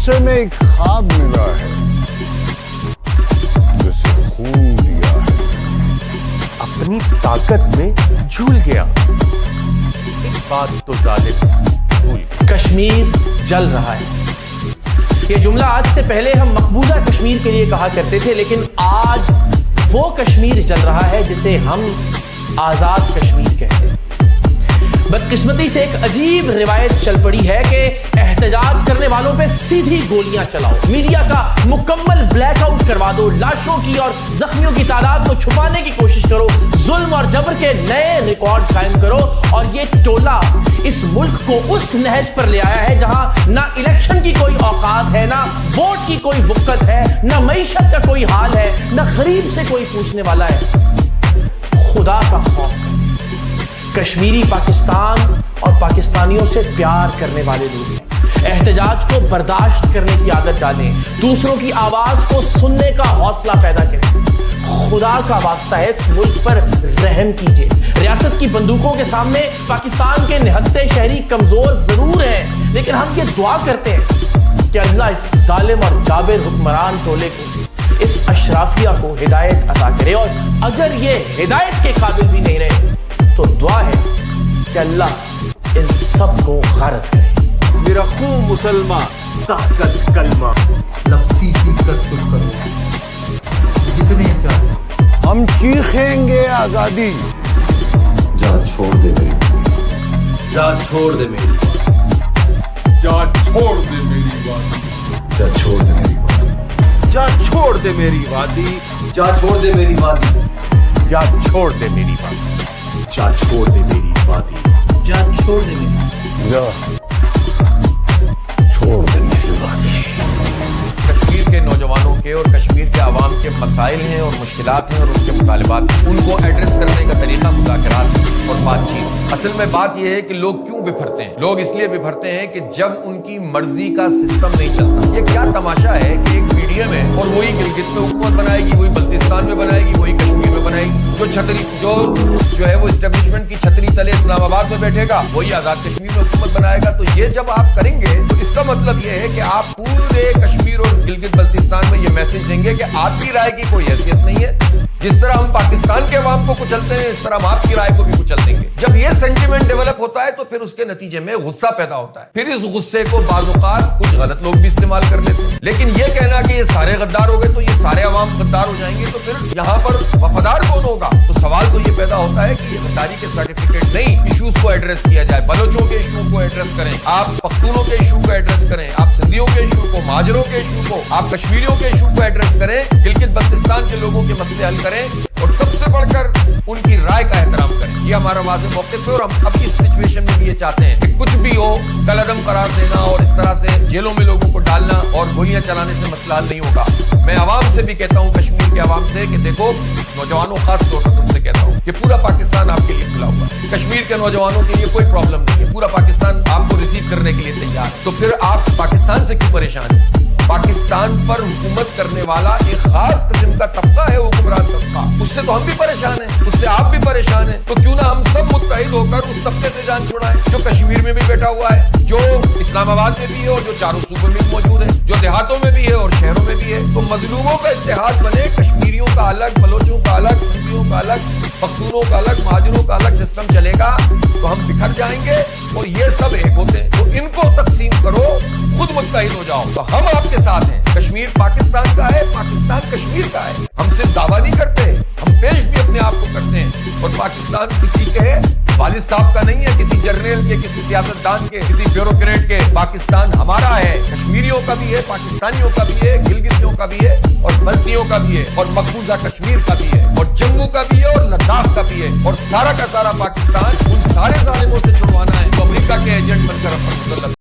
غصے میں ایک خواب ملا ہے جسے خون دیا ہے. اپنی طاقت میں جھول گیا. ایک بات تو ظالم بھول گیا. کشمیر جل رہا ہے. یہ جملہ آج سے پہلے ہم مقبوضہ کشمیر کے لیے کہا کرتے تھے، لیکن آج وہ کشمیر جل رہا ہے جسے ہم آزاد کشمیر کہتے ہیں. بدقسمتی سے ایک عجیب روایت چل پڑی ہے کہ احتجاج کرنے والوں پہ سیدھی گولیاں چلاؤ، میڈیا کا مکمل بلیک آؤٹ کروا دو، لاشوں کی اور زخمیوں کی تعداد کو چھپانے کی کوشش کرو، ظلم اور جبر کے نئے ریکارڈ قائم کرو. اور یہ ٹولہ اس ملک کو اس نہج پر لے آیا ہے جہاں نہ الیکشن کی کوئی اوقات ہے، نہ ووٹ کی کوئی وقت ہے، نہ معیشت کا کوئی حال ہے، نہ غریب سے کوئی پوچھنے والا ہے. خدا کا خوف کریں. کشمیری پاکستان اور پاکستانیوں سے پیار کرنے والے لوگ ہیں. احتجاج کو برداشت کرنے کی عادت ڈالیں، دوسروں کی آواز کو سننے کا حوصلہ پیدا کریں. خدا کا واسطہ ہے اس ملک پر رحم کیجئے. ریاست کی بندوقوں کے سامنے پاکستان کے نہتے شہری کمزور ضرور ہیں، لیکن ہم یہ دعا کرتے ہیں کہ اللہ اس ظالم اور جابر حکمران ٹولے کو، اس اشرافیہ کو ہدایت عطا کرے. اور اگر یہ ہدایت کے قابل بھی نہیں رہے تو دعا ہے کہ اللہ ان سب کو غارت کرے. میرا خون مسلمان، طاقت کلمہ، لفظی سیکت تجھ کرو جتنے چاہے. ہم چیخیں گے آزادی. جا چھوڑ دے میری، جا چھوڑ دے میری، جا چھوڑ دے میری وادی، جا چھوڑ دے میری وادی، جا چھوڑ دے میری وادی، جا چھوڑ دے میری وادی، جا چھوڑ دے میری وادی، جا چھوڑ دے میری وادی، جا چھوڑ دے میری. جا چھوڑ دے میری وادی. کشمیر کے نوجوانوں کے اور کشمیر کے عوام کے مسائل ہیں اور مشکلات ہیں اور ان کے مطالبات ہیں، ان کو ایڈریس کرنے کا طریقہ مذاکرات اور بات چیت. اصل میں بات یہ ہے کہ لوگ کیوں بپھرتے ہیں. لوگ اس لیے بپھرتے ہیں کہ جب ان کی مرضی کا سسٹم نہیں چلتا. یہ کیا تماشا ہے کہ ایک PDM ہے اور وہی گلگت میں حکومت بنائے گی، وہی بلتستان میں بنائے گی، وہی کشمیر میں بنائے گی. جو چھتری جو ہے وہ اسٹیبلشمنٹ کی چھتری تلے اسلام آباد میں بیٹھے گا، وہی آزاد کشمیر میں حکومت بنائے گا. تو یہ جب آپ کریں گے تو اس کا مطلب یہ ہے کہ آپ پورے کشمیر اور گلگت بلتستان میں یہ میسج دیں گے کہ آپ کی رائے کی کوئی حیثیت نہیں ہے. جس طرح ہم پاکستان کے عوام کو کچلتے ہیں، اس طرح ہم آپ کی رائے کو بھی کچل دیں گے. جب یہ سینٹیمنٹ ڈیولپ ہوتا ہے تو پھر اس کے نتیجے میں غصہ پیدا ہوتا ہے. پھر اس غصے کو بعض اوقات کچھ غلط لوگ بھی استعمال کر لیتے ہیں. لیکن یہ کہنا کہ یہ سارے غدار ہو گئے تو یہ سارے عوام غدار ہو جائیں گے، تو پھر یہاں پر وفادار کون ہوگا؟ تو سوال تو یہ پیدا ہوتا ہے کہ یہ غداری کے سرٹیفکیٹ نہیں، ایشوز کو ایڈریس کیا جائے. بلوچوں کے ایشو کو ایڈریس کریں، آپ پختونوں کے ایشو کو ایڈریس کریں، آپ سندھیوں کے ایشو کو، مہاجروں کے ایشو کو، آپ کشمیریوں کے ایشو کو ایڈریس کریں، گلگت بلتستان کے لوگوں کے مسئلے حل کریں اور سب سے بڑھ کر ان کی رائے کا احترام کریں. یہ ہمارا واضح موقف ہے اور ہم اب اس سچویشن میں بھی یہ چاہتے ہیں کہ کچھ بھی ہو کل عدم قرار دینا اور اس طرح سے جیلوں میں لوگوں کو ڈالنا اور گولیاں چلانے سے مسئلہ حل نہیں ہوگا. میں عوام سے بھی کہتا ہوں، کشمیر کے عوام سے، کہ دیکھو نوجوانوں، خاص طور پر تم سے کہتا ہوں کہ پورا پاکستان آپ کے لیے کھلا ہوا ہے. کشمیر کے نوجوانوں کے لیے کوئی پرابلم نہیں ہے، پورا پاکستان آپ کو ریسیو کرنے کے لیے تیار ہے. تو پھر آپ پاکستان سے کیوں پریشان ہیں؟ پاکستان پر حکومت کرنے والا ایک خاص قسم کا طبقہ ہے، حکمران طبقہ. اس سے تو ہم بھی پریشان ہیں، اس سے آپ بھی پریشان ہیں. تو کیوں نہ ہم سب متحد ہو کر اس طبقے سے جان چھڑائیں جو کشمیر میں بھی بیٹھا ہوا ہے، جو اسلام آباد میں بھی ہے اور جو چاروں صوبوں میں موجود ہے، جو دیہاتوں میں بھی ہے اور شہروں میں بھی ہے. تو مظلوموں کا اتحاد بنے، کشمیریوں کا الگ، بلوچوں کا الگ، سندھیوں کا الگ، پختونوں کا الگ، مہاجروں کا الگ سسٹم چلے گا تو ہم بکھر جائیں گے اور یہ سب ایک ہوتے ہیں. تو ان کو تقسیم کرو، خود متحد ہو جاؤ. تو ہم آپ کے ساتھ ہیں. کشمیر پاکستان کا ہے، پاکستان کشمیر کا ہے. ہم صرف دعویٰ نہیں کرتے، ہم پیش بھی اپنے آپ کو کرتے ہیں. اور پاکستان کسی کے والد صاحب کا نہیں ہے، کسی جرنیل کے، کسی سیاستدان کے، کسی بیوروکریٹ کے. پاکستان ہمارا ہے، کشمیریوں کا بھی ہے، پاکستانیوں کا بھی ہے، گلگتیوں کا بھی ہے اور بلتیوں کا بھی ہے اور مقبوضہ کشمیر کا بھی ہے اور جموں کا بھی ہے اور لداخ کا بھی ہے. اور سارا کا سارا پاکستان ان سارے ظالموں سے چھڑوانا ہے جو امریکہ کے ایجنٹ بن کر اپنا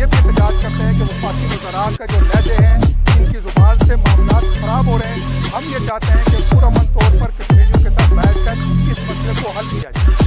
یہ بھی احتجاج کرتے ہیں کہ وفاقی وزراء کا جو لہجے ہیں، ان کی زبان سے معاملات خراب ہو رہے ہیں. ہم یہ چاہتے ہیں کہ پرامن طور پر کشمیریوں کے ساتھ بیٹھ کر اس مسئلے کو حل کیا جائے.